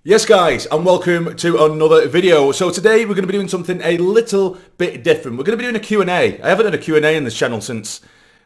Yes guys, and welcome to another video. So today we're going to be doing something a little bit different. We're going to be doing a Q&A. I haven't done a Q&A in this channel since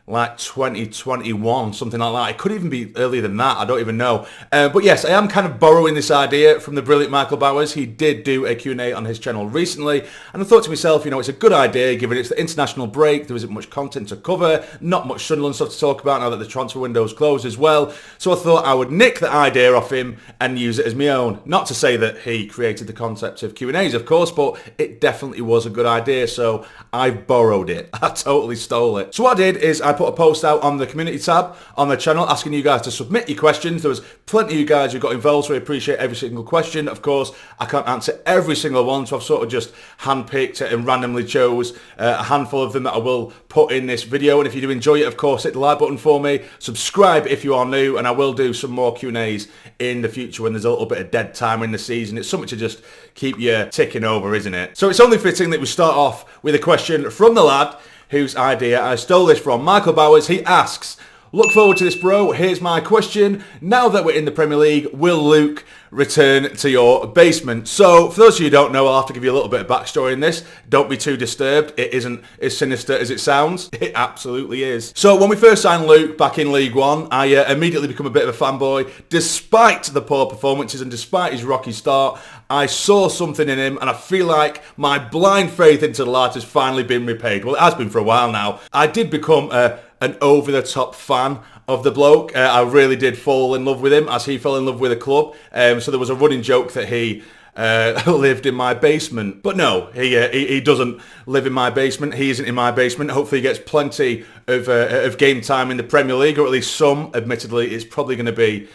like 2021, something like that. It could even be earlier than that, I don't even know. But yes, I am kind of borrowing this idea from the brilliant Michael Bowers. He did do a Q&A on his channel recently, and I thought to myself, you know, it's a good idea given it's the international break, there isn't much content to cover, not much Sunderland stuff to talk about now that the transfer window's closed as well. So I thought I would nick the idea off him and use it as my own. Not to say that he created the concept of Q&As, of course, but it definitely was a good idea, so I borrowed it. I totally stole it. So what I did is I put a post out on the community tab on the channel asking you guys to submit your questions. There was plenty of you guys who got involved, so I appreciate every single question. Of course, I can't answer every single one, so I've sort of just handpicked and randomly chose a handful of them that I will put in this video. And if you do enjoy it, of course, hit the like button for me. Subscribe if you are new, and I will do some more Q&As in the future when there's a little bit of dead time in the season. It's something to just keep you ticking over, isn't it? So it's only fitting that we start off with a question from the lad whose idea I stole this from, Michael Bowers. He asks, look forward to this, bro. Here's my question. Now that we're in the Premier League, will Luke return to your basement? So, for those of you who don't know, I'll have to give you a little bit of backstory in this. Don't be too disturbed. It isn't as sinister as it sounds. It absolutely is. So, when we first signed Luke back in League One, I immediately become a bit of a fanboy. Despite the poor performances and despite his rocky start, I saw something in him, and I feel like my blind faith into the lad has finally been repaid. Well, it has been for a while now. I did become an over-the-top fan of the bloke. I really did fall in love with him as he fell in love with the club. So there was a running joke that he lived in my basement. But no, he doesn't live in my basement. He isn't in my basement. Hopefully he gets plenty of game time in the Premier League, or at least some. Admittedly, it's probably going to be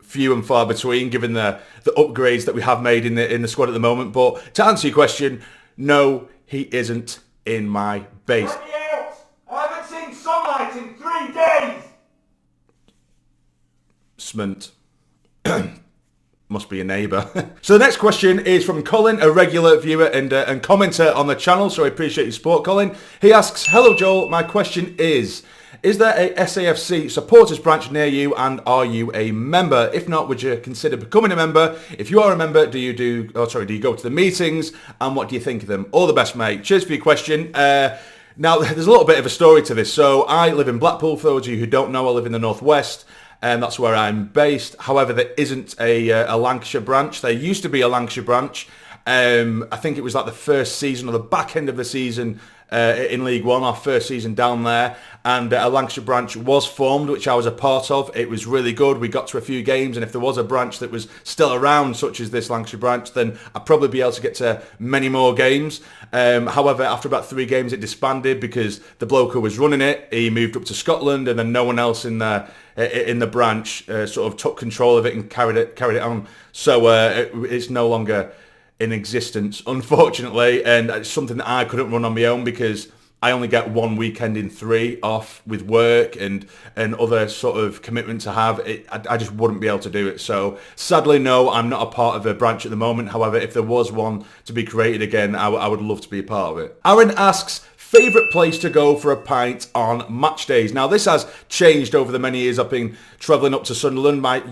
few and far between given the upgrades that we have made in the squad at the moment. But to answer your question, no, he isn't in my base. I haven't seen sunlight in 3 days! Smint. Must be a neighbour. So the next question is from Colin, a regular viewer and commenter on the channel, so I appreciate your support, Colin. He asks, hello Joel, my question is there a SAFC supporters branch near you, and are you a member? If not, would you consider becoming a member? If you are a member, do you go to the meetings, and what do you think of them? All the best, mate. Cheers for your question. Now, there's a little bit of a story to this. So I live in Blackpool. For those of you who don't know, I live in the northwest, and that's where I'm based. However, there isn't a Lancashire branch. There used to be a Lancashire branch. I think it was like the first season or the back end of the season in League One, our first season down there, and a Lancashire branch was formed, which I was a part of. It was really good. We got to a few games, and if there was a branch that was still around, such as this Lancashire branch, then I'd probably be able to get to many more games. However, after about 3 games, it disbanded because the bloke who was running it, he moved up to Scotland, and then no one else in the branch sort of took control of it and carried it on. So it's no longer in existence, unfortunately, and it's something that I couldn't run on my own because I only get 1 weekend in 3 off with work and other sort of commitments I have. I just wouldn't be able to do it. So sadly, no, I'm not a part of a branch at the moment. However, if there was one to be created again, I would love to be a part of it. Aaron asks, favourite place to go for a pint on match days? Now, this has changed over the many years I've been travelling up to Sunderland. My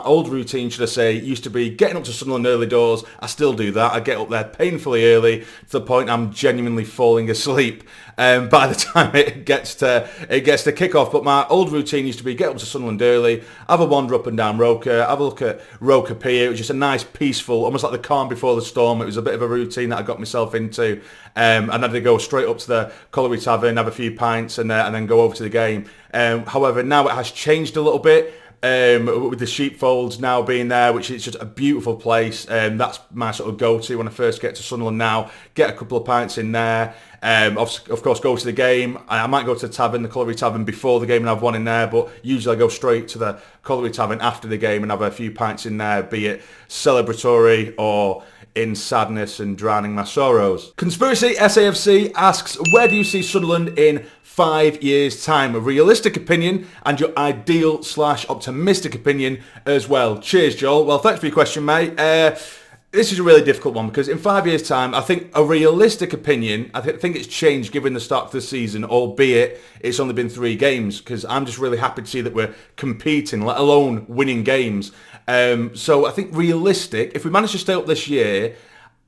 old routine, should I say, used to be getting up to Sunderland early doors. I still do that. I get up there painfully early to the point I'm genuinely falling asleep by the time it gets to kick off. But my old routine used to be get up to Sunderland early, have a wander up and down Roker, have a look at Roker Pier. It was just a nice, peaceful, almost like the calm before the storm. It was a bit of a routine that I got myself into. And then to go straight up to the Colliery Tavern, have a few pints, and then go over to the game. However, now it has changed a little bit with the Sheepfolds now being there, which is just a beautiful place. That's my sort of go-to when I first get to Sunderland now. Get a couple of pints in there. Of course, go to the game. I might go to the tavern, the Colliery Tavern, before the game and have one in there, but usually I go straight to the Colliery Tavern after the game and have a few pints in there, be it celebratory or in sadness and drowning my sorrows. Conspiracy SAFC asks, where do you see Sunderland in 5 years' time? A realistic opinion and your ideal/optimistic opinion as well. Cheers, Joel. Well, thanks for your question, mate. This is a really difficult one because in 5 years' time, I think a realistic opinion, I think it's changed given the start of the season, albeit it's only been 3 games, because I'm just really happy to see that we're competing, let alone winning games. So I think realistic, if we manage to stay up this year,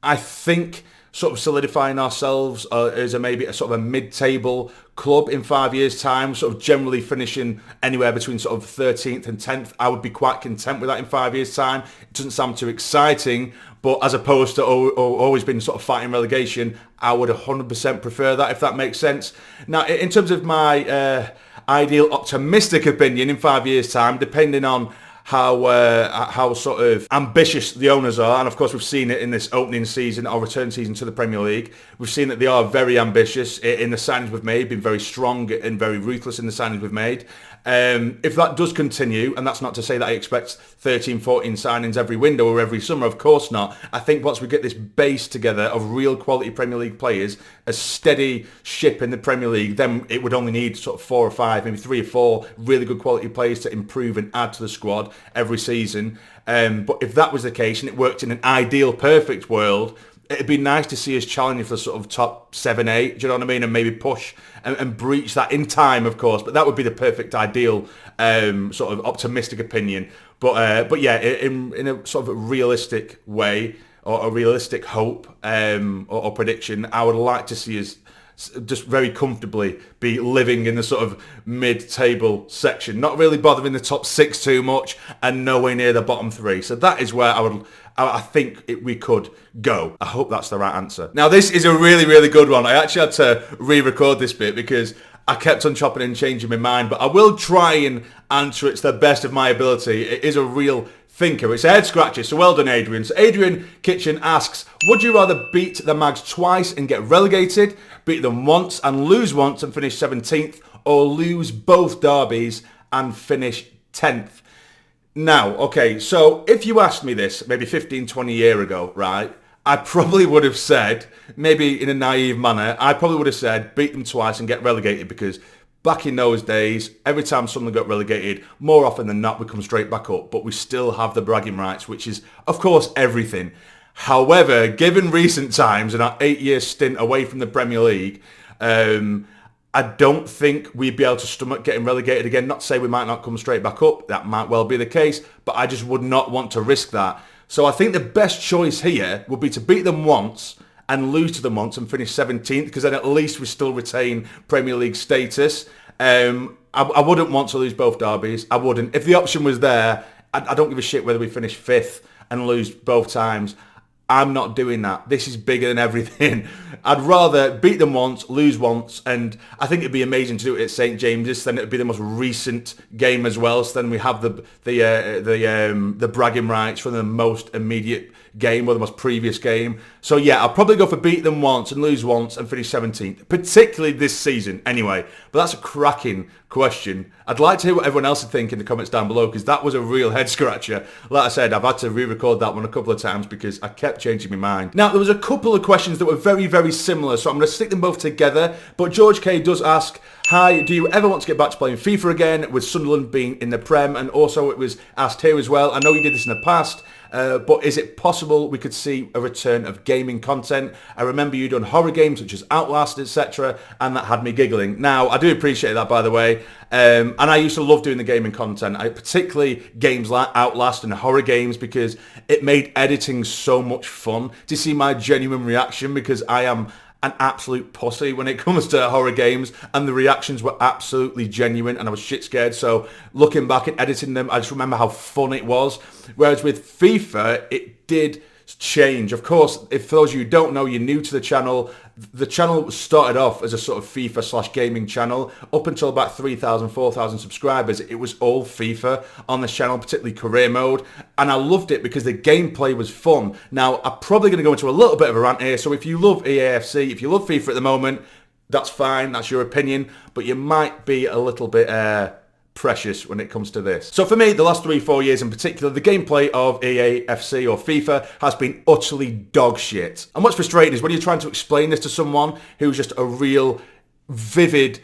I think sort of solidifying ourselves as maybe a sort of a mid-table club in 5 years' time, sort of generally finishing anywhere between sort of 13th and 10th. I would be quite content with that in 5 years' time. It doesn't sound too exciting, but as opposed to always been sort of fighting relegation, I would 100% prefer that, if that makes sense. Now, in terms of my ideal optimistic opinion in 5 years' time, depending on how sort of ambitious the owners are, and of course we've seen it in this opening season or return season to the Premier League. We've seen that they are very ambitious in the signings we've made, been very strong and very ruthless in the signings we've made. If that does continue, and that's not to say that I expect 13, 14 signings every window or every summer, of course not. I think once we get this base together of real quality Premier League players, a steady ship in the Premier League, then it would only need sort of 4 or 5, maybe 3 or 4 really good quality players to improve and add to the squad every season. But if that was the case and it worked in an ideal, perfect world, it'd be nice to see us challenging for sort of top 7, 8, do you know what I mean? And maybe push and breach that in time, of course. But that would be the perfect ideal sort of optimistic opinion. But yeah, in a sort of realistic way or a realistic hope or prediction, I would like to see us just very comfortably be living in the sort of mid-table section, not really bothering the top 6 too much and nowhere near the bottom 3. So that is where I think we could go. I hope that's the right answer. Now, this is a really, really good one. I actually had to re-record this bit because I kept on chopping and changing my mind, but I will try and answer it to the best of my ability. It is a real thinker. It's a head scratcher, so well done, Adrian. So Adrian Kitchen asks, would you rather beat the Mags twice and get relegated, beat them once and lose once and finish 17th, or lose both derbies and finish 10th? Now, okay, so if you asked me this maybe 15, 20 years ago, right, I probably would have said, maybe in a naive manner, I probably would have said beat them twice and get relegated, because back in those days, every time someone got relegated, more often than not, we come straight back up. But we still have the bragging rights, which is, of course, everything. However, given recent times and our 8-year stint away from the Premier League, I don't think we'd be able to stomach getting relegated again. Not to say we might not come straight back up. That might well be the case. But I just would not want to risk that. So I think the best choice here would be to beat them once and lose to them once and finish 17th, because then at least we still retain Premier League status. I wouldn't want to lose both derbies. I wouldn't. If the option was there, I don't give a shit whether we finish 5th and lose both times. I'm not doing that. This is bigger than everything. I'd rather beat them once, lose once, and I think it'd be amazing to do it at St James's. Then it'd be the most recent game as well. So then we have the bragging rights for the most immediate game or the most previous game. So yeah, I'll probably go for beat them once and lose once and finish 17th, particularly this season anyway. But that's a cracking question. I'd like to hear what everyone else would think in the comments down below, because that was a real head scratcher. Like I said, I've had to re-record that one a couple of times because I kept changing my mind. Now, there was a couple of questions that were very, very similar, so I'm going to stick them both together. But George K does ask, hi, do you ever want to get back to playing FIFA again, with Sunderland being in the Prem? And also it was asked here as well, I know you did this in the past, but is it possible we could see a return of gaming content? I remember you done horror games such as Outlast, etc., and that had me giggling. Now, I do appreciate that, by the way, and I used to love doing the gaming content, particularly games like Outlast and horror games, because it made editing so much fun to see my genuine reaction, because I am an absolute pussy when it comes to horror games, and the reactions were absolutely genuine and I was shit scared. So looking back and editing them, I just remember how fun it was. Whereas with FIFA, it did change. Of course, if for those of you who don't know, you're new to the channel started off as a sort of FIFA/gaming channel. Up until about 3,000, 4,000 subscribers, it was all FIFA on this channel, particularly career mode. And I loved it because the gameplay was fun. Now, I'm probably going to go into a little bit of a rant here. So if you love EAFC, if you love FIFA at the moment, that's fine. That's your opinion. But you might be a little bit precious when it comes to this. So for me, the last 3-4 years in particular, the gameplay of EAFC or FIFA has been utterly dog shit. And what's frustrating is when you're trying to explain this to someone who's just a real vivid,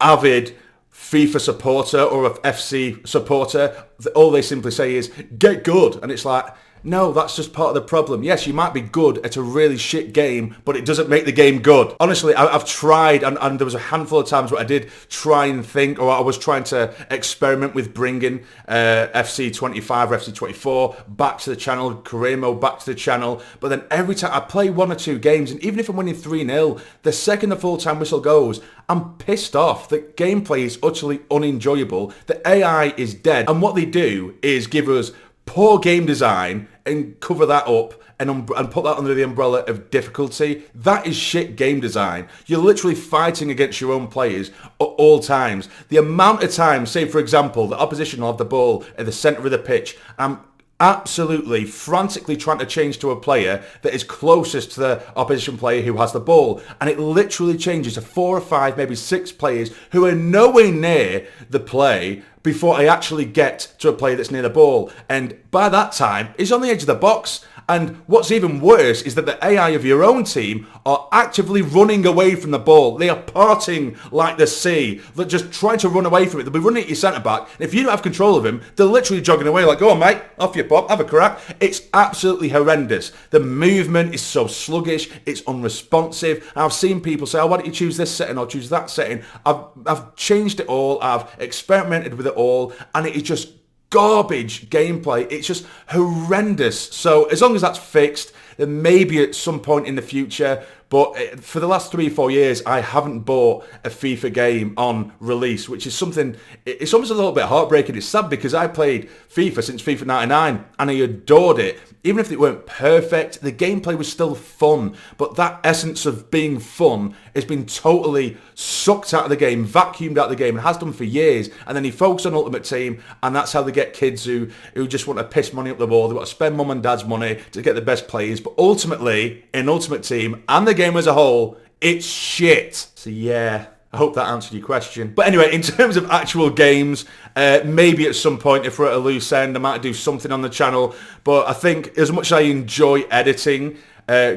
avid FIFA supporter or a FC supporter, all they simply say is, get good. And it's like, No, that's just part of the problem. Yes, you might be good at a really shit game, but it doesn't make the game good. Honestly, I've tried, and there was a handful of times where I did try and think, or I was trying to experiment with bringing FC25 or FC24 back to the channel, career mode back to the channel, but then every time I play 1 or 2 games, and even if I'm winning 3-0, the second the full-time whistle goes, I'm pissed off. The gameplay is utterly unenjoyable. The AI is dead, and what they do is give us poor game design and cover that up and put that under the umbrella of difficulty. That is shit game design. You're literally fighting against your own players at all times. The amount of times, say for example, the opposition will have the ball at the centre of the pitch, I'm absolutely frantically trying to change to a player that is closest to the opposition player who has the ball, and it literally changes to 4 or 5, maybe 6 players who are nowhere near the play before I actually get to a player that's near the ball, and by that time he's on the edge of the box. And what's even worse is that the AI of your own team are actively running away from the ball. They are parting like the sea. They're just trying to run away from it. They'll be running at your centre-back. And if you don't have control of him, they're literally jogging away like, go on, mate, off you pop, have a crack. It's absolutely horrendous. The movement is so sluggish. It's unresponsive. I've seen people say, oh, why don't you choose this setting or choose that setting? I've changed it all. I've experimented with it all. And it is just garbage gameplay. It's just horrendous. So as long as that's fixed, then maybe at some point in the future, but for the last 3-4 years I haven't bought a FIFA game on release, which is something, it's almost a little bit heartbreaking. It's sad because I played FIFA since FIFA 99 and I adored it. Even if it weren't perfect, the gameplay was still fun, but that essence of being fun has been totally sucked out of the game, vacuumed out of the game, and has done for years. And then you focus on Ultimate Team, and that's how they get kids who just want to piss money up the wall. They want to spend mum and dad's money to get the best players. But ultimately, in Ultimate Team and the game as a whole, it's shit. So yeah, I hope that answered your question. But anyway, in terms of actual games, maybe at some point, if we're at a loose end, I might do something on the channel. But I think as much as I enjoy editing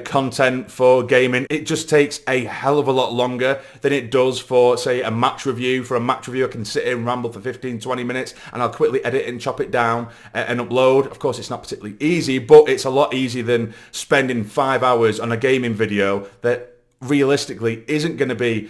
content for gaming, it just takes a hell of a lot longer than it does for, say, a match review. For a match review, I can sit here and ramble for 15-20 minutes and I'll quickly edit and chop it down and upload. Of course, it's not particularly easy, but it's a lot easier than spending 5 hours on a gaming video that realistically isn't going to be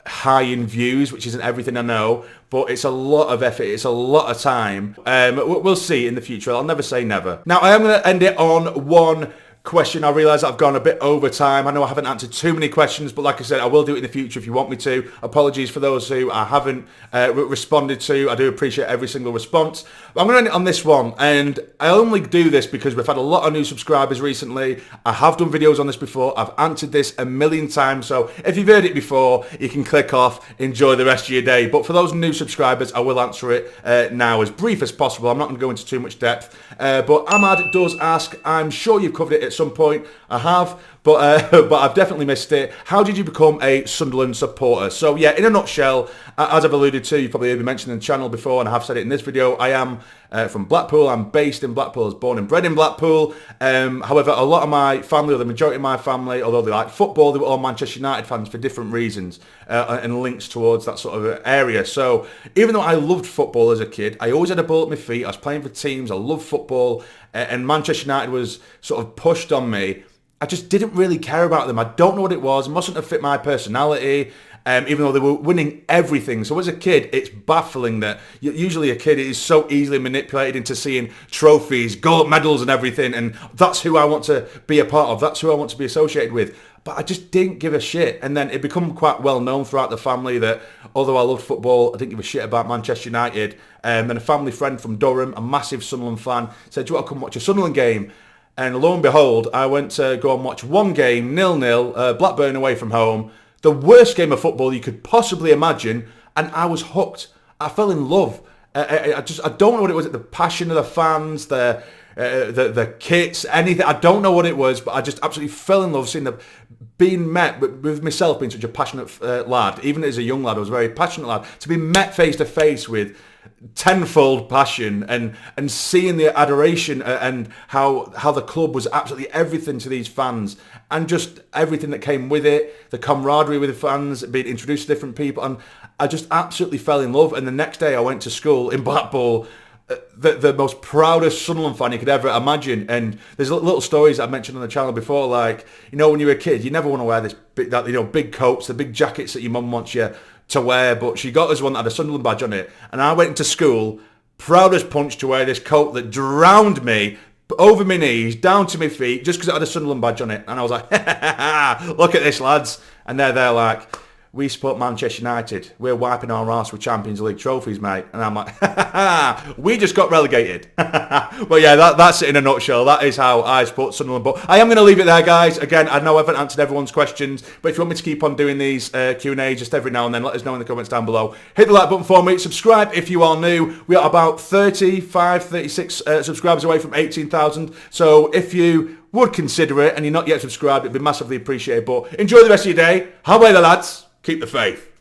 high in views, which isn't everything I know, but it's a lot of effort, it's a lot of time. We'll see in the future. I'll never say never. Now, I am going to end it on one question. I realise I've gone a bit over time. I know I haven't answered too many questions, but like I said, I will do it in the future if you want me to. Apologies for those who I haven't responded to. I do appreciate every single response. But I'm going to end it on this one, and I only do this because we've had a lot of new subscribers recently. I have done videos on this before. I've answered this a million times, so if you've heard it before, you can click off, enjoy the rest of your day. But for those new subscribers, I will answer it now as brief as possible. I'm not going to go into too much depth. But Ahmad does ask, I'm sure you've covered it at some point. I have, but I've definitely missed it. How did you become a Sunderland supporter? So yeah, in a nutshell, as I've alluded to, you've probably heard me mention in the channel before, and I have said it in this video, I am from Blackpool. I'm based in Blackpool. I was born and bred in Blackpool. However, a lot of my family, or the majority of my family, although they like football, they were all Manchester United fans for different reasons and links towards that sort of area. So even though I loved football as a kid, I always had a ball at my feet. I was playing for teams. I loved football, and Manchester United was sort of pushed on me. I just didn't really care about them. I don't know what it was. It mustn't have fit my personality, even though they were winning everything. So as a kid, it's baffling that usually a kid is so easily manipulated into seeing trophies, gold medals and everything, and that's who I want to be a part of. That's who I want to be associated with. But I just didn't give a shit. And then it became quite well known throughout the family that although I loved football, I didn't give a shit about Manchester United. And then a family friend from Durham, a massive Sunderland fan, said, do you want to come watch a Sunderland game? And lo and behold, I went to go and watch one game, 0-0, Blackburn away from home. The worst game of football you could possibly imagine, and I was hooked. I fell in love. I don't know what it was. The passion of the fans, the kits, anything. I don't know what it was, but I just absolutely fell in love seeing being met with myself being such a passionate lad. Even as a young lad, I was a very passionate lad. To be met face to face with tenfold passion and seeing the adoration and how the club was absolutely everything to these fans, and just everything that came with it, the camaraderie with the fans, being introduced to different people, and I just absolutely fell in love. And the next day I went to school in Blackpool the most proudest Sunderland fan you could ever imagine. And there's little stories I mentioned on the channel before, like, you know, when you're a kid, you never want to wear this big coats, the big jackets that your mum wants you to wear, but she got us one that had a Sunderland badge on it, and I went into school proud as punch to wear this coat that drowned me over my knees, down to my feet, just because it had a Sunderland badge on it. And I was like, look at this, lads. And they're like, we support Manchester United. We're wiping our arse with Champions League trophies, mate. And I'm like, we just got relegated. But yeah, that's it in a nutshell. That is how I support Sunderland. But I am going to leave it there, guys. Again, I know I haven't answered everyone's questions, but if you want me to keep on doing these Q&A just every now and then, let us know in the comments down below. Hit the like button for me. Subscribe if you are new. We are about 36 subscribers away from 18,000. So if you would consider it and you're not yet subscribed, it'd be massively appreciated. But enjoy the rest of your day. How are the lads? Keep the faith.